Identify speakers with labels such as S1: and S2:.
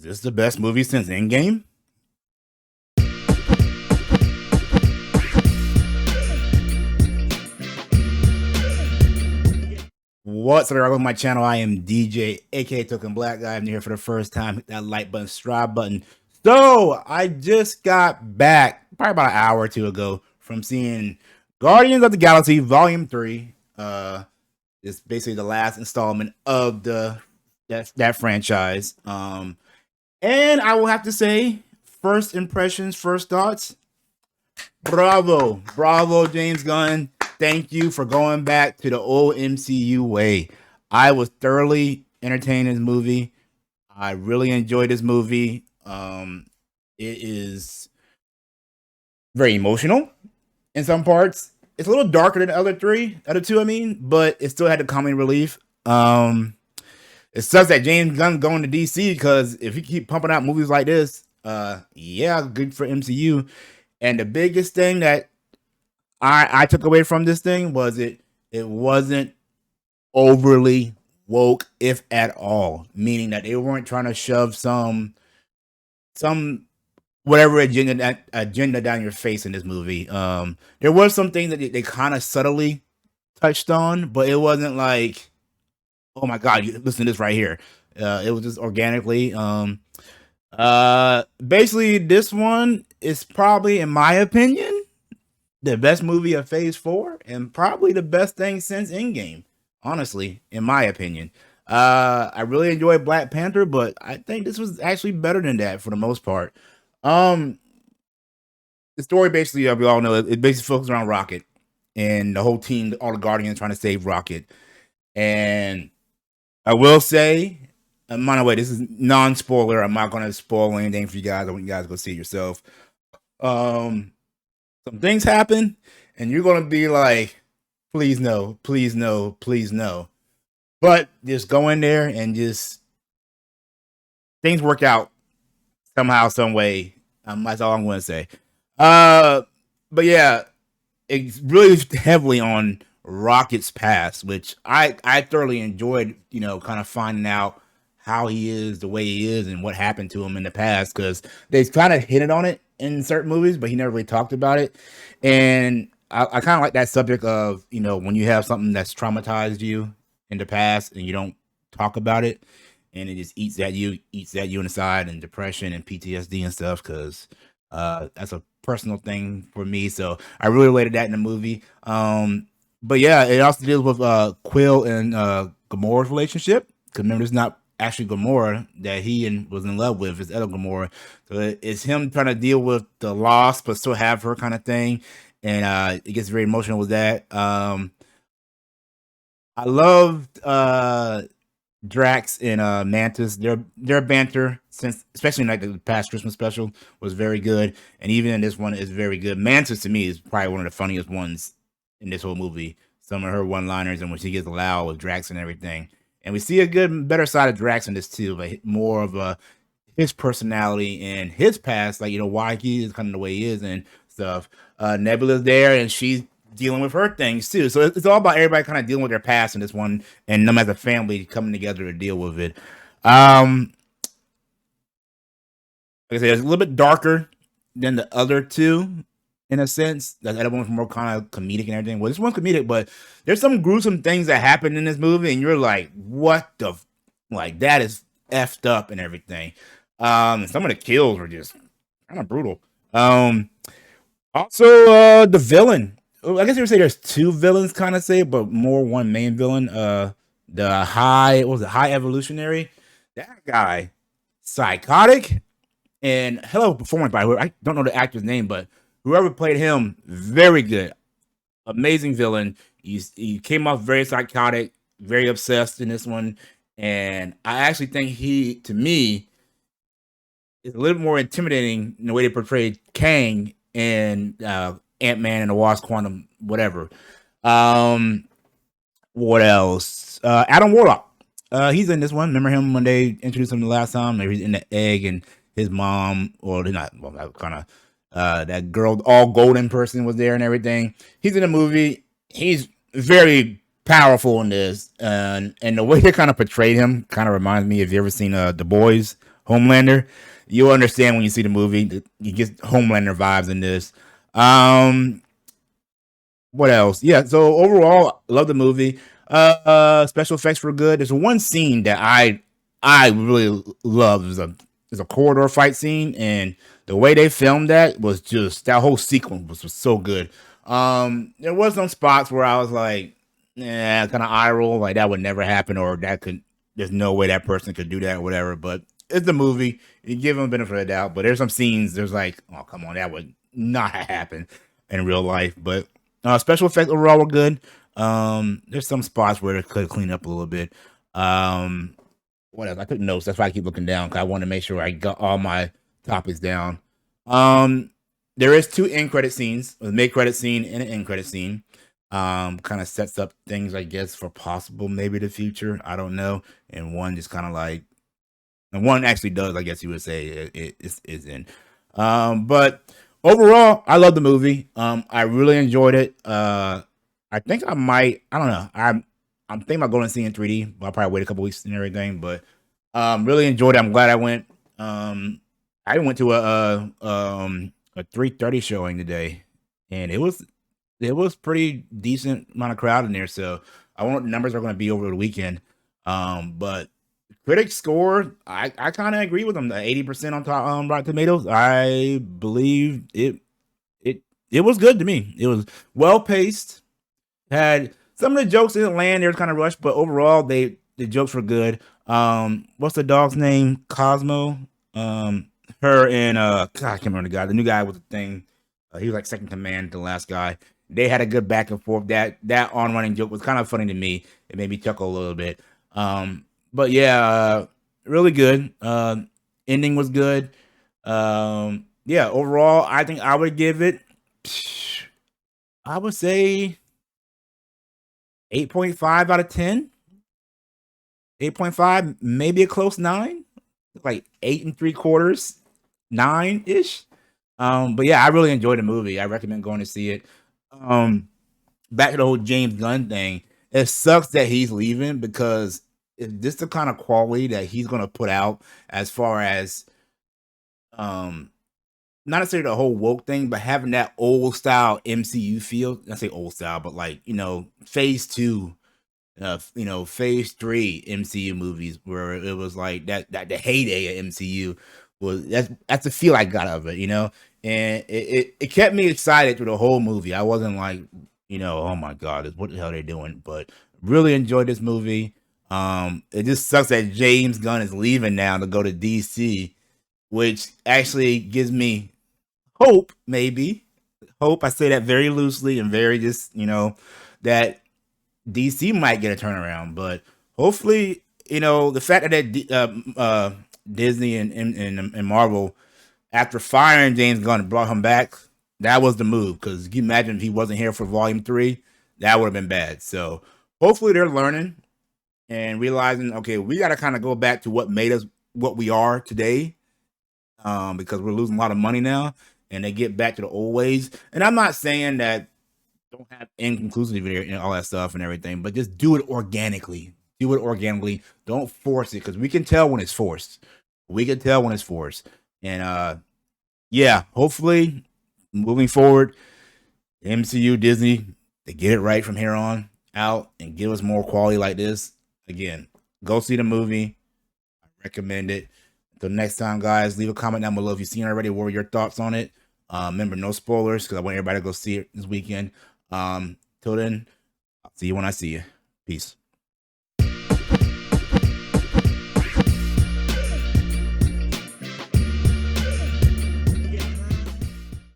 S1: this the best movie since Endgame? What's up, everyone? On my channel, I am DJ, aka Token Black Guy. I'm here for the first time. Hit that like button, subscribe button. So I just got back probably about an hour or two ago from seeing Guardians of the Galaxy Volume 3. It's basically the last installment of that franchise. And I will have to say, first impressions, first thoughts. Bravo, James Gunn. Thank you for going back to the old MCU way. I was thoroughly entertained in this movie. I really enjoyed this movie. It is very emotional in some parts. It's a little darker than the other two, but it still had the comedy relief. It sucks that James Gunn's going to DC because if he keep pumping out movies like this, yeah, good for MCU. And the biggest thing that I took away from this thing was it wasn't overly woke, if at all. Meaning that they weren't trying to shove some whatever agenda down your face in this movie. There was some things that they kind of subtly touched on, but it wasn't like, oh my god, you listen to this right here. It was just organically. Basically, this one is probably, in my opinion, the best movie of Phase 4 and probably the best thing since Endgame, honestly, in my opinion. I really enjoyed Black Panther, but I think this was actually better than that for the most part. The story basically, we all know, it basically focuses around Rocket and the whole team, all the Guardians trying to save Rocket. And I will say, by the way, this is non-spoiler. I'm not going to spoil anything for you guys. I want you guys to go see it yourself. Some things happen, and you're going to be like, please no, please no, please no. But just go in there and just, things work out somehow, some way. That's all I'm going to say. But yeah, it's really heavily on Rocket's past, which I thoroughly enjoyed, kind of finding out how he is the way he is and what happened to him in the past, because they kind of hinted on it in certain movies, but he never really talked about it. And I kind of like that subject of, when you have something that's traumatized you in the past and you don't talk about it, and it just eats at you inside, and depression and PTSD and stuff, because that's a personal thing for me. So I really related that in the movie. But yeah, it also deals with Quill and Gamora's relationship, because remember, it's not actually Gamora that he was in love with, is other Gamora. So it's him trying to deal with the loss but still have her, kind of thing. And it gets very emotional with that. I loved Drax and Mantis. Their banter, since especially like the past Christmas special, was very good, and even in this one is very good. Mantis, to me, is probably one of the funniest ones in this whole movie. Some of her one-liners and when she gets loud with Drax and everything. And we see a better side of Drax in this too, but more of his personality and his past, like, why he is kind of the way he is and stuff. Nebula's there, and she's dealing with her things too. So it's all about everybody kind of dealing with their past in this one, and them as a family coming together to deal with it. Like I said, it's a little bit darker than the other two, in a sense. That other one's more kind of comedic and everything. Well, this one's comedic, but there's some gruesome things that happen in this movie, and you're like, what the, like, that is effed up and everything. Some of the kills were just kind of brutal. Also, the villain. I guess you would say there's two villains, kind of say, but more one main villain. The high evolutionary. That guy, psychotic, and hell of a performance by whoever. I don't know the actor's name, but whoever played him, very good, amazing villain. He came off very psychotic, very obsessed in this one, and I actually think he, to me, is a little more intimidating in the way they portrayed Kang and Ant-Man and the Wasp: Quantum, whatever. What else? Adam Warlock. He's in this one. Remember him when they introduced him the last time? Maybe he's in the egg, and his mom, or they're not, well, that kind of that girl, all golden person, was there and everything. He's in the movie. He's very powerful in this, and the way they kind of portrayed him kind of reminds me, if you ever seen The Boys Homelander. You'll understand when you see the movie. You get Homelander vibes in this. Um, what else? Yeah. So overall, love the movie. Special effects were good. There's one scene that I really love. There's a corridor fight scene, and the way they filmed that was just that whole sequence was so good. There was some spots where I was like, yeah, kind of eye roll, like that would never happen, or that could. There's no way that person could do that, or whatever. But it's a movie. You give them a benefit of the doubt. But there's some scenes. There's like, oh come on, that would not happen in real life. But special effects overall were good. There's some spots where it could clean up a little bit. Um, what else? I took notes. That's why I keep looking down because I want to make sure I got all my topics down. Um, there is two end credit scenes, a mid credit scene and an end credit scene. Kind of sets up things, I guess, for possible maybe the future. I don't know. And one just kind of like, and one actually does, I guess you would say, is in. But overall, I love the movie. I really enjoyed it. I think I might. I don't know. I'm thinking about going and seeing in 3D. But I'll probably wait a couple weeks and everything. But really enjoyed it. I'm glad I went. I went to a 3:30 showing today, and it was pretty decent amount of crowd in there. So I wonder what the numbers are going to be over the weekend. But critics score, I kind of agree with them. The 80% on top Rotten Tomatoes. I believe it was good to me. It was well paced. Had some of the jokes didn't land. They were kind of rushed, but overall the jokes were good. What's the dog's name? Cosmo. Her and God, I can't remember the guy. The new guy with the thing. He was like second command to the last guy. They had a good back and forth. That on running joke was kind of funny to me. It made me chuckle a little bit. But yeah, really good. Ending was good. Yeah, overall, I think I would give it. I would say 8.5 out of 10. 8.5, maybe a close 9. Like 8 3/4, 9 ish. But yeah, I really enjoyed the movie. I recommend going to see it. Um, Back to the whole James Gunn thing. It sucks that he's leaving because if this the kind of quality that he's gonna put out as far as um not necessarily the whole woke thing, but having that old style MCU feel. I say old style, but like, phase two, phase three MCU movies where it was like that the heyday of MCU was that's the feel I got of it. And it kept me excited through the whole movie. I wasn't like, oh my god, what the hell are they doing? But really enjoyed this movie. It just sucks that James Gunn is leaving now to go to DC, which actually gives me hope, maybe. Hope, I say that very loosely and very just, that DC might get a turnaround, but hopefully, the fact that Disney and Marvel, after firing James Gunn and brought him back, that was the move. Because you imagine if he wasn't here for Volume 3, that would have been bad. So hopefully they're learning and realizing, okay, we got to kind of go back to what made us what we are today, because we're losing a lot of money now, and they get back to the old ways. And I'm not saying that don't have inconclusivity and all that stuff and everything, but just do it organically. Do it organically. Don't force it, because we can tell when it's forced. We can tell when it's forced. And yeah, hopefully moving forward, MCU, Disney, they get it right from here on out and give us more quality like this. Again, go see the movie. I recommend it. Until next time, guys, leave a comment down below if you've seen it already. What were your thoughts on it? Remember, no spoilers, because I want everybody to go see it this weekend. Till then, I'll see you when I see you. Peace.